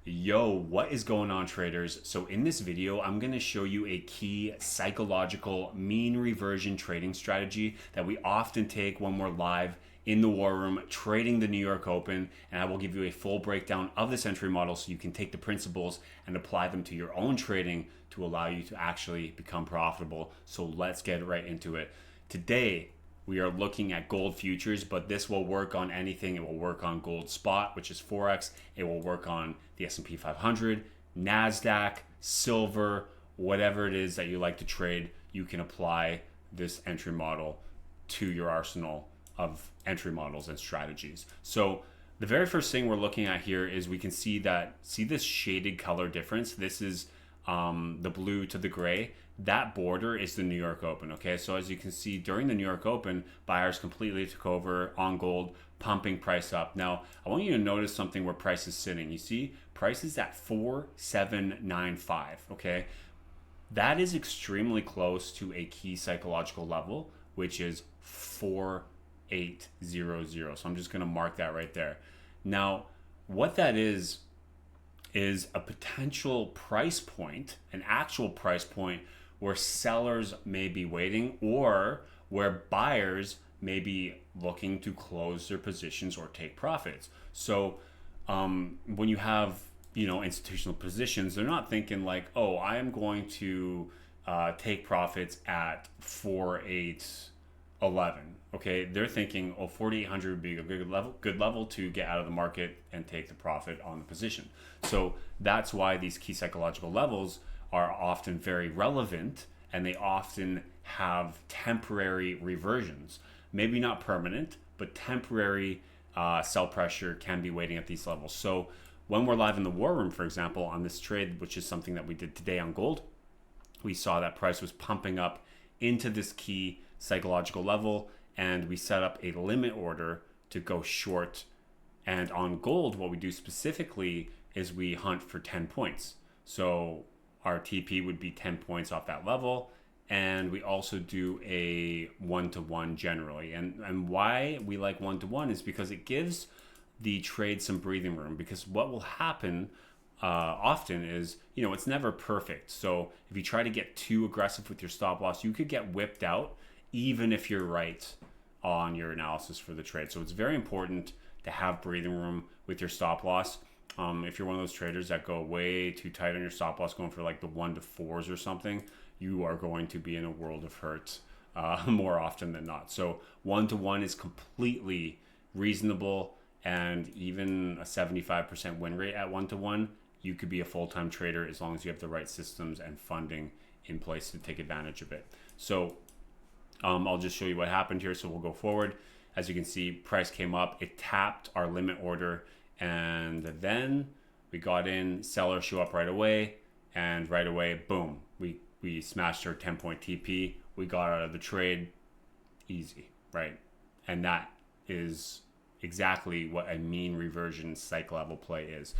Yo, what is going on, traders? So in this video, I'm going to show you a key psychological mean reversion trading strategy that we often take when we're live in the war room trading the New York Open, and I will give you a full breakdown of this entry model so you can take the principles and apply them to your own trading to allow you to actually become profitable. So let's get right into it. Today, we are looking at gold futures, but this will work on anything. It will work on gold spot, which is Forex. It will work on the S&P 500, NASDAQ, silver, whatever it is that you like to trade. You can apply this entry model to your arsenal of entry models and strategies. So the very first thing we're looking at here is we can see this shaded color difference. This is the blue to the gray. That border is the New York Open. Okay, so as you can see during the New York Open, buyers completely took over on gold, pumping price up. Now I want you to notice something where price is sitting. You see price is at 4795. Okay, that is extremely close to a key psychological level, which is 4800. So I'm just going to mark that right there. Now what that is a potential price point, an actual price point where sellers may be waiting or where buyers may be looking to close their positions or take profits. So when you have institutional positions, they're not thinking like, oh, I am going to take profits at 4811. Okay, they're thinking, oh, 4800 would be a good level to get out of the market and take the profit on the position. So that's why these key psychological levels are often very relevant, and they often have temporary reversions. Maybe not permanent, but temporary sell pressure can be waiting at these levels. So when we're live in the war room, for example, on this trade, which is something that we did today on gold, we saw that price was pumping up into this key psychological level, and we set up a limit order to go short. And on gold, what we do specifically is we hunt for 10 points. So our TP would be 10 points off that level. And we also do a 1-to-1 generally. And why we like 1-to-1 is because it gives the trade some breathing room. Because what will happen often is, it's never perfect. So if you try to get too aggressive with your stop loss, you could get whipped out even if you're right on your analysis for the trade. So it's very important to have breathing room with your stop loss. If you're one of those traders that go way too tight on your stop loss, going for like the 1-to-4s or something, you are going to be in a world of hurt more often than not. So 1-to-1 is completely reasonable, and even a 75% win rate at 1-to-1, you could be a full-time trader as long as you have the right systems and funding in place to take advantage of it. So I'll just show you what happened here. So we'll go forward. As you can see, price came up, it tapped our limit order, and then we got in, seller show up right away, and right away, boom, we smashed our 10-point TP. We got out of the trade easy, right? And that is exactly what a mean reversion psych level play is.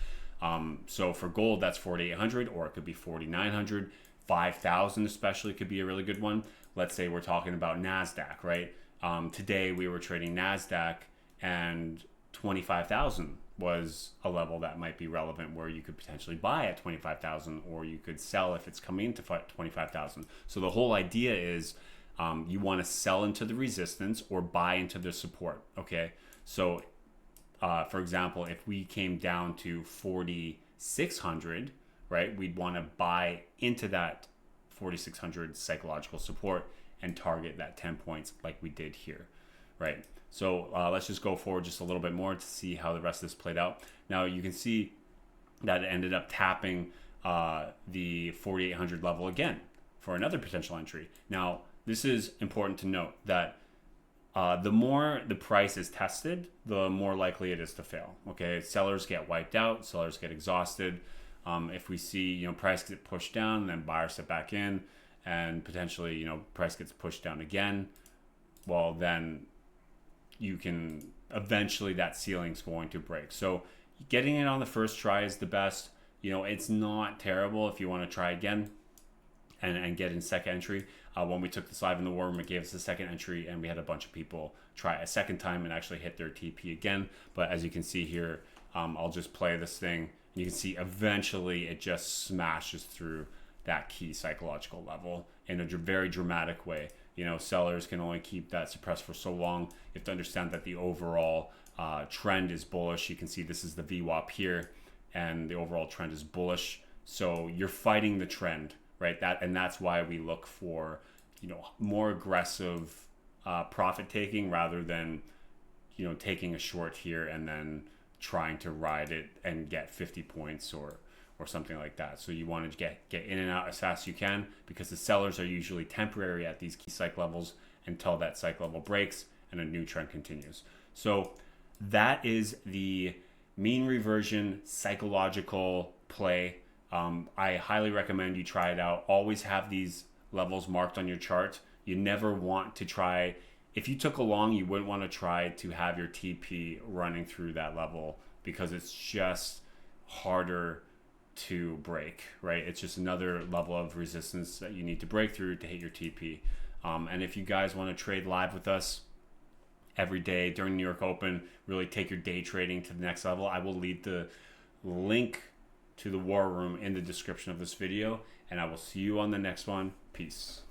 So for gold, that's 4,800, or it could be 4,900. 5,000 especially could be a really good one. Let's say we're talking about NASDAQ, right? Today we were trading NASDAQ, and 25,000 was a level that might be relevant where you could potentially buy at 25,000, or you could sell if it's coming into 25,000. So the whole idea is you want to sell into the resistance or buy into the support. Okay, so for example, if we came down to 4,600, right, we'd want to buy into that 4,600 psychological support and target that 10 points like we did here, right? So let's just go forward just a little bit more to see how the rest of this played out. Now you can see that it ended up tapping the 4,800 level again for another potential entry. Now this is important to note that the more the price is tested, the more likely it is to fail. Okay, sellers get wiped out, sellers get exhausted. If we see price get pushed down, then buyers step back in, and potentially price gets pushed down again, well then you can eventually, that ceiling's going to break. So getting it on the first try is the best. It's not terrible if you want to try again and get in second entry. When we took this live in the war room, it gave us a second entry, and we had a bunch of people try a second time and actually hit their TP again. But as you can see here, I'll just play this thing You can see eventually it just smashes through that key psychological level in a very dramatic way. You know, sellers can only keep that suppressed for so long. You have to understand that the overall trend is bullish. You can see this is the VWAP here, and the overall trend is bullish. So you're fighting the trend, right? That's why we look for, you know, more aggressive profit taking rather than, you know, taking a short here and then trying to ride it and get 50 points or something like that. So you want to get in and out as fast as you can, because the sellers are usually temporary at these key psych levels until that psych level breaks and a new trend continues. So that is the mean reversion psychological play. I highly recommend you try it out. Always have these levels marked on your chart. You never want to try, if you took a long, you wouldn't want to try to have your TP running through that level, because it's just harder to break, right? It's just another level of resistance that you need to break through to hit your TP. And if you guys want to trade live with us every day during New York Open, really take your day trading to the next level, I will leave the link to the War Room in the description of this video, and I will see you on the next one. Peace.